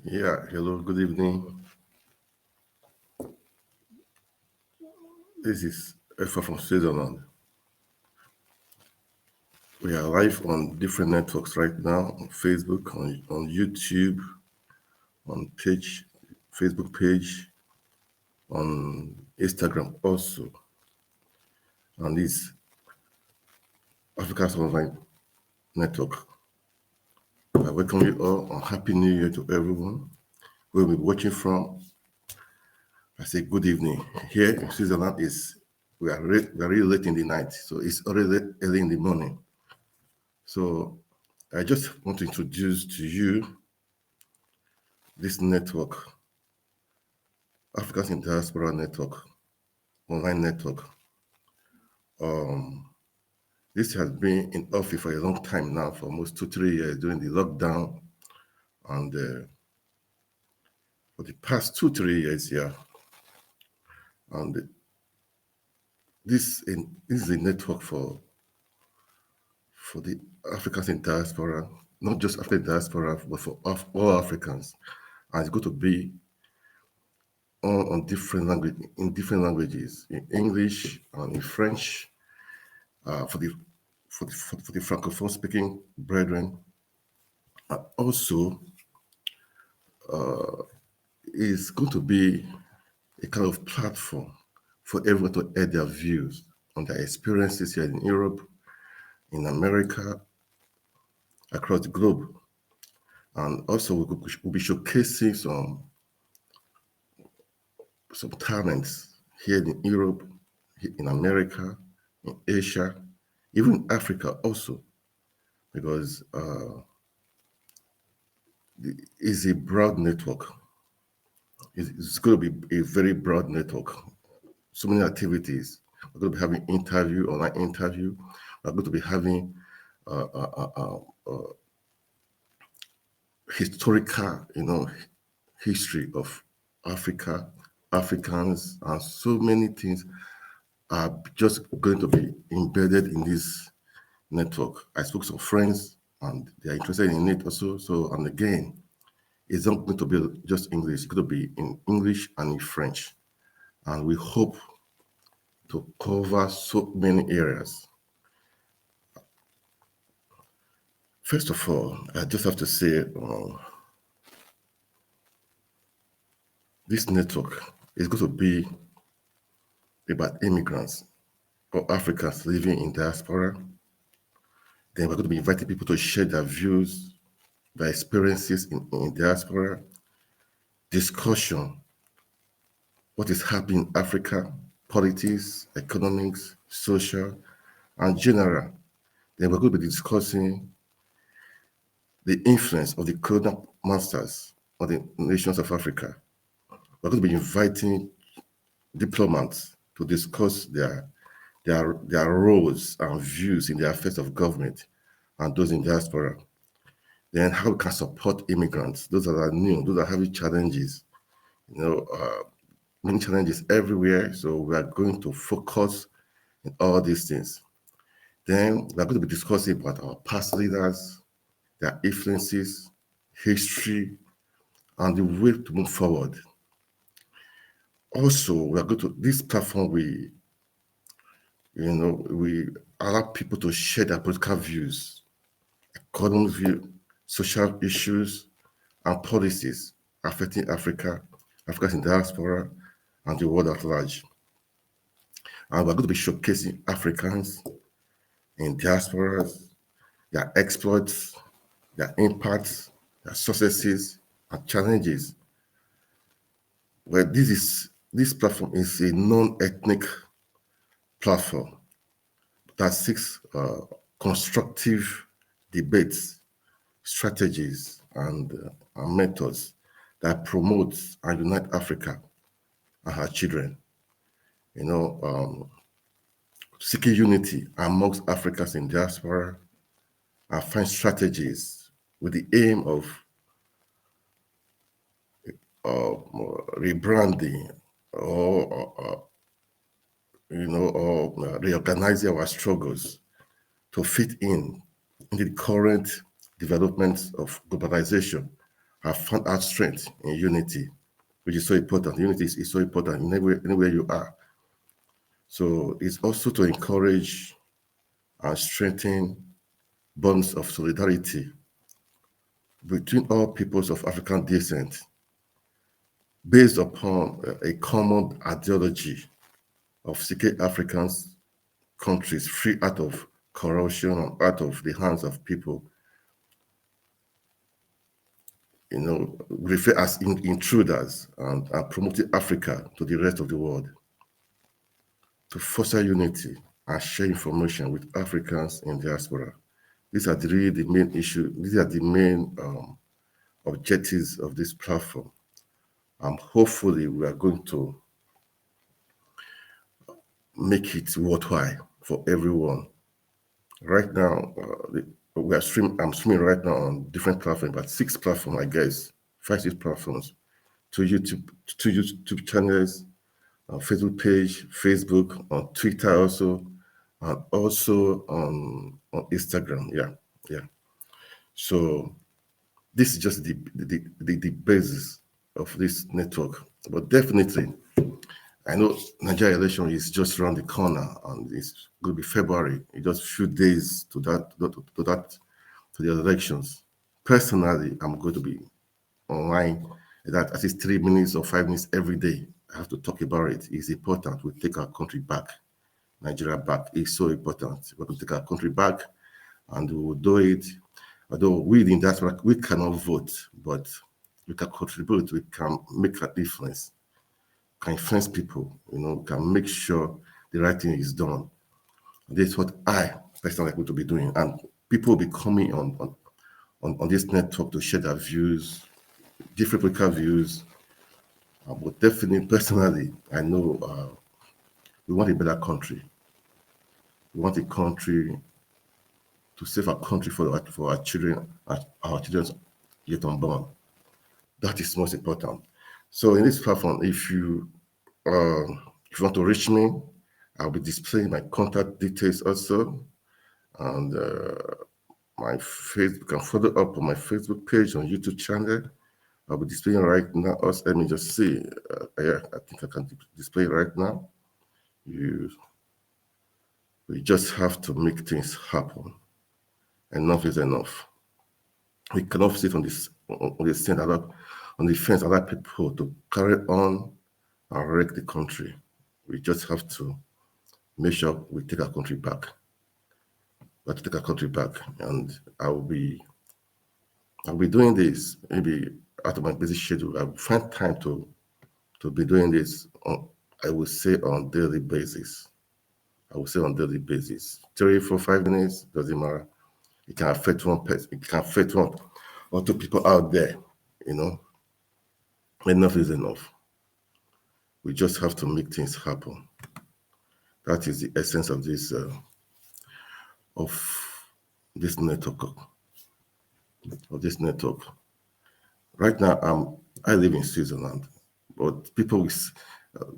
Yeah, hello, good evening. This is Efa from Switzerland. We are live on different networks right now on Facebook, on YouTube, on Facebook page, on Instagram also, on this Africa's Online network. I welcome you all and Happy New Year to everyone. We'll be watching from. I say good evening. Here in Switzerland we are really late in the night, so it's already early in the morning. So I just want to introduce to you this network, Africans in Diaspora Network, online network. Um, this has been in office for a long time now, for almost 2-3 years during the lockdown, and for the past 2-3 years, yeah. And this is a network for the Africans in diaspora, not just African diaspora, but for all Africans, and it's going to be on different language in different languages, in English and in French, for the francophone speaking brethren. Also, is going to be a kind of platform for everyone to add their views on their experiences here in Europe, in America, across the globe. And also, we'll be showcasing some talents here in Europe, in America, in Asia, even Africa also, because it's a broad network. It's going to be a very broad network. So many activities. We're going to be having online interview. We're going to be having historical, history of Africa, Africans, and so many things are just going to be embedded in this network. I spoke to some friends, and they are interested in it also. So, and again, it's not going to be just English. It's going to be in English and in French. And we hope to cover so many areas. First of all, I just have to say this network is going to be about immigrants or Africans living in diaspora. Then we're going to be inviting people to share their views, their experiences in diaspora, discussion, what is happening in Africa, politics, economics, social, and general. Then we're going to be discussing the influence of the colonial masters on the nations of Africa. We're going to be inviting diplomats to discuss their roles and views in the affairs of government and those in diaspora. Then how we can support immigrants, those that are new, those that are having challenges, many challenges everywhere. So we are going to focus on all these things. Then we're going to be discussing about our past leaders, their influences, history, and the way to move forward. Also, we are going to this platform. We allow people to share their political views, economic view, social issues, and policies affecting Africa, Africans in diaspora, and the world at large. And we're going to be showcasing Africans in diasporas, their exploits, their impacts, their successes, and challenges. Well, this platform is a non-ethnic platform that seeks constructive debates, strategies, and methods that promote and unite Africa and her children. Seeking unity amongst Africans in diaspora and find strategies with the aim of rebranding or reorganizing our struggles to fit in the current developments of globalization have found our strength in unity, which is so important. Unity is so important anywhere you are. So it's also to encourage and strengthen bonds of solidarity between all peoples of African descent based upon a common ideology of seeking Africans countries free out of corruption and out of the hands of people, refer as intruders and promoting Africa to the rest of the world, to foster unity and share information with Africans in diaspora. These are really the main issue. These are the main objectives of this platform. Hopefully, we are going to make it worthwhile for everyone. Right now, I'm streaming right now on different platforms, about 6 platforms, I guess, 5, 6 platforms, to YouTube channels, on Facebook page, Facebook, on Twitter also, and also on Instagram. Yeah. So this is just the basis of this network. But definitely, I know Nigeria election is just around the corner, and it's going to be February. It's just a few days to the elections. Personally, I'm going to be online that at least 3 minutes or 5 minutes every day. I have to talk about it. It's important. We take our country back. Nigeria back. It's so important. We have to take our country back, and we will do it. Although we in diaspora, we cannot vote, but we can contribute. We can make a difference. Can influence people. Can make sure the right thing is done. This is what I personally want to be doing, and people will be coming on this network to share their views, different political views. But definitely, personally, I know we want a better country. We want a country to save our country for our children, our children yet unborn. That is most important. So in this platform, if you want to reach me, I'll be displaying my contact details also, and my Facebook. You can follow up on my Facebook page, on YouTube channel. I'll be displaying right now. Also, let me just see. Yeah, I think I can display right now. We just have to make things happen. Enough is enough. We cannot sit on the fence, allow people to carry on and wreck the country. We just have to make sure we take our country back. We have to take our country back, and I'll be doing this maybe out of my busy schedule. I will find time to be doing this. I will say on daily basis. 3, 4, 5 minutes, doesn't matter. It can affect one person. It can affect one or two people out there. Enough is enough. We just have to make things happen. That is the essence of this network. Right now, I live in Switzerland, but people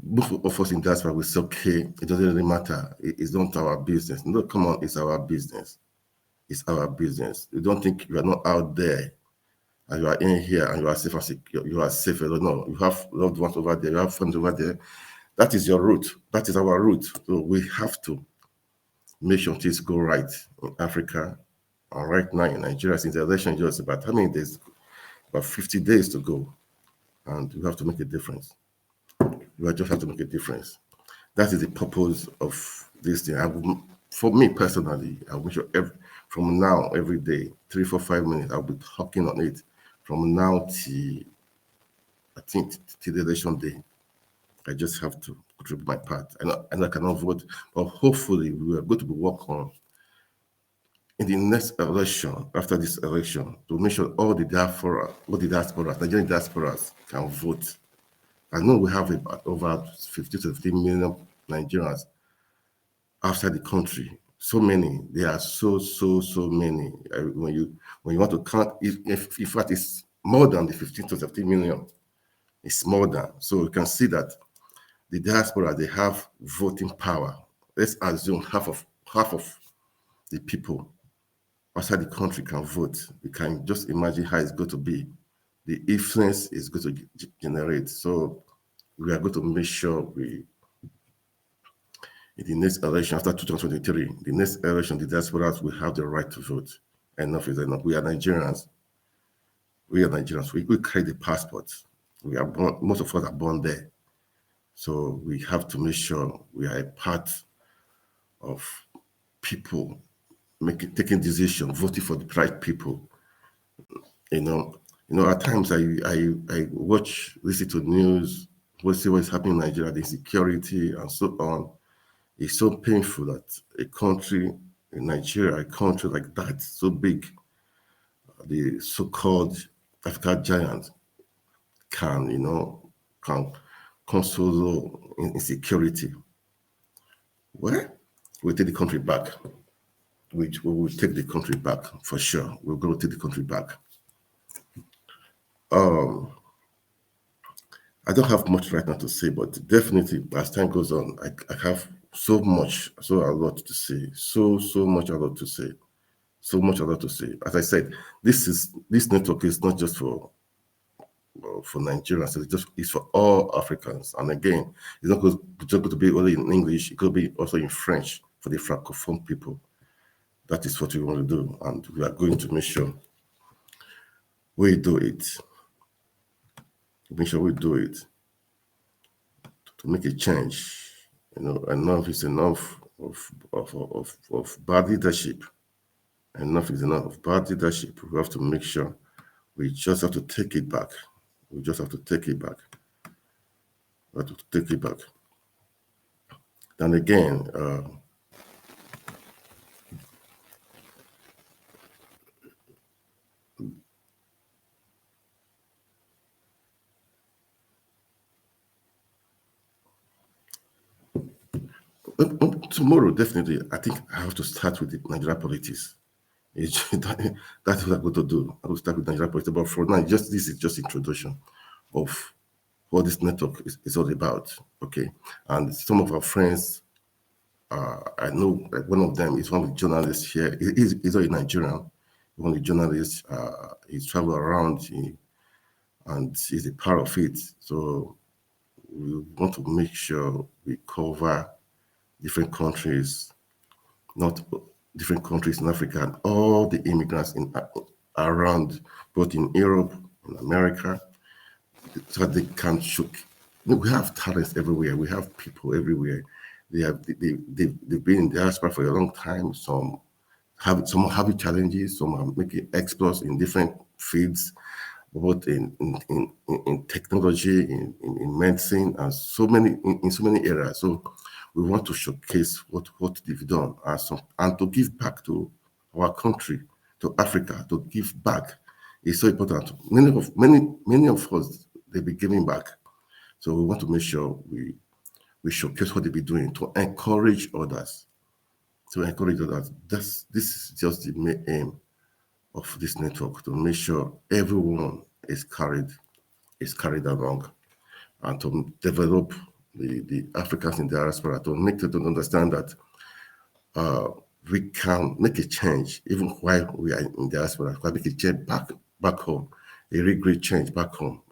most of us in diaspora will say, okay, it doesn't really matter. It's not our business. No, come on, it's our business. It's our business. You don't think you are not out there and you are in here and you are safe and secure. You are safe. No, you have loved ones over there. You have friends over there. That is your route. That is our route. So we have to make sure things go right in Africa. And right now in Nigeria, since the election is just about how many days? About 50 days to go. And we have to make a difference. We just have to make a difference. That is the purpose of this thing. For me personally, I wish from now every day, 3, 4, 5 minutes, I'll be talking on it from now till the election day. I just have to contribute my part. And I cannot vote, but hopefully we are going to be working on in the next election, after this election, to make sure all the diasporas, Nigerian diasporas can vote. I know we have about over 50 to 50 million Nigerians outside the country. So many. There are so many. When you want to count, in fact, it's more than the 15 to 50 million. It's more than. So you can see that the diaspora, they have voting power. Let's assume half of the people outside the country can vote. You can just imagine how it's going to be the influence is going to generate. So we are going to make sure we, in the next election after 2023, the next election, the diasporas will have the right to vote. Enough is enough. We are Nigerians. We carry the passport. We are born, most of us are born there. So we have to make sure we are a part of people taking decisions, voting for the right people. At times I watch, listen to news, see what's happening in Nigeria, the insecurity and so on. It's so painful that a country in Nigeria, a country like that, so big, the so-called African giant can console insecurity. Well, we'll take the country back. We will take the country back for sure. We're going to take the country back. I don't have much right now to say, but definitely as time goes on, I have so a lot to say. So much, a lot to say. So much, a lot to say. As I said, this network is not just for Nigerians. It's for all Africans. And again, it's not just going to be only in English. It could be also in French for the Francophone people. That is what we want to do, and we are going to make sure we do it. Make sure we do it to make a change. Enough is enough of bad leadership. Enough is enough of bad leadership. We have to make sure we just have to take it back. We just have to take it back. We have to take it back. And again, tomorrow, definitely, I think I have to start with the Nigeria politics. That's what I'm going to do. I will start with Nigeria politics. But for now, this is just introduction of what this network is all about. Okay, and some of our friends, I know like one of them is one of the journalists here. He's a Nigerian. One of the journalists. He's traveled around, and he's a part of it. So we want to make sure we cover different countries, not different countries in Africa, and all the immigrants around, both in Europe, in America, so that they can show. We have talents everywhere. We have people everywhere. They've been in diaspora for a long time. Some have challenges. Some are making exploits in different fields, both in technology, in medicine, and in so many areas. So we want to showcase what they've done and to give back to our country, to Africa, to give back. It's so important. Many of us, they'll be giving back. So we want to make sure we showcase what they'll be doing to encourage others. This is just the main aim of this network, to make sure everyone is carried along, and to develop the Africans in diaspora, to make them understand that we can make a change even while we are in diaspora. We can make a change back home, a really great change back home.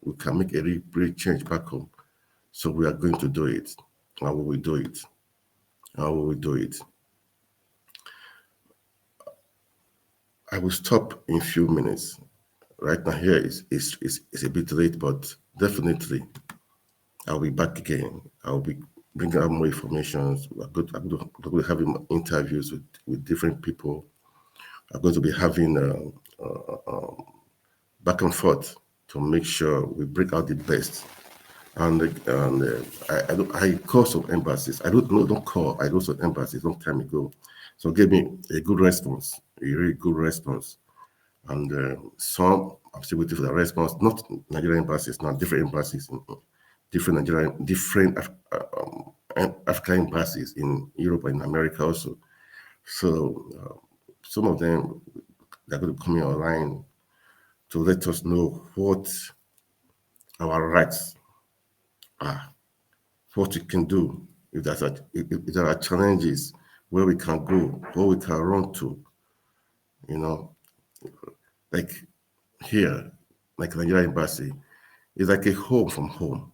We can make a really great change back home. So we are going to do it. How will we do it? How will we do it? I will stop in a few minutes. Right now here is a bit late, but definitely I'll be back again. I'll be bringing out more information. I'm going to be having interviews with different people. I'm going to be having back and forth to make sure we bring out the best. And I call some embassies. I don't call. I go some embassies long time ago. So gave me a good response, a really good response. And some I'm still waiting for the response. Not Nigerian embassies, not different embassies, different African embassies in Europe and America also. So some of them, they're going to come in online to let us know what our rights are, what we can do, if there are challenges, where we can go, where we can run to, like here, like Nigeria embassy, is like a home from home.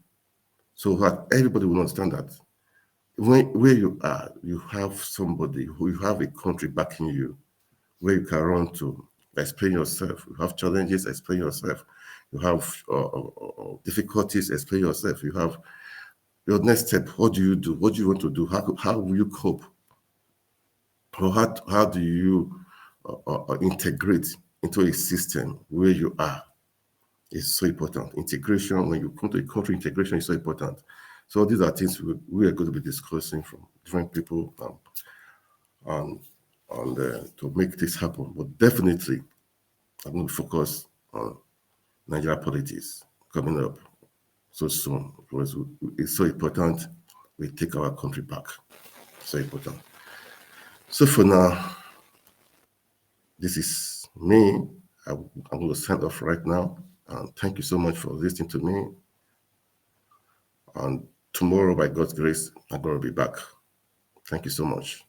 So that everybody will understand that where you are, you have somebody who you have a country backing you, where you can run to, explain yourself. You have challenges, explain yourself. You have difficulties, explain yourself. You have your next step. What do you do? What do you want to do? How will you cope? Or how do you integrate into a system where you are? Is so important. Integration, when you come to a country, integration is so important. So these are things we are going to be discussing from different people to make this happen. But definitely, I'm going to focus on Nigeria politics coming up so soon because it's so important we take our country back. So important. So for now, this is me. I'm going to sign off right now. And thank you so much for listening to me. And tomorrow, by God's grace, I'm going to be back. Thank you so much.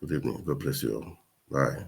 Good evening. God bless you all. Bye.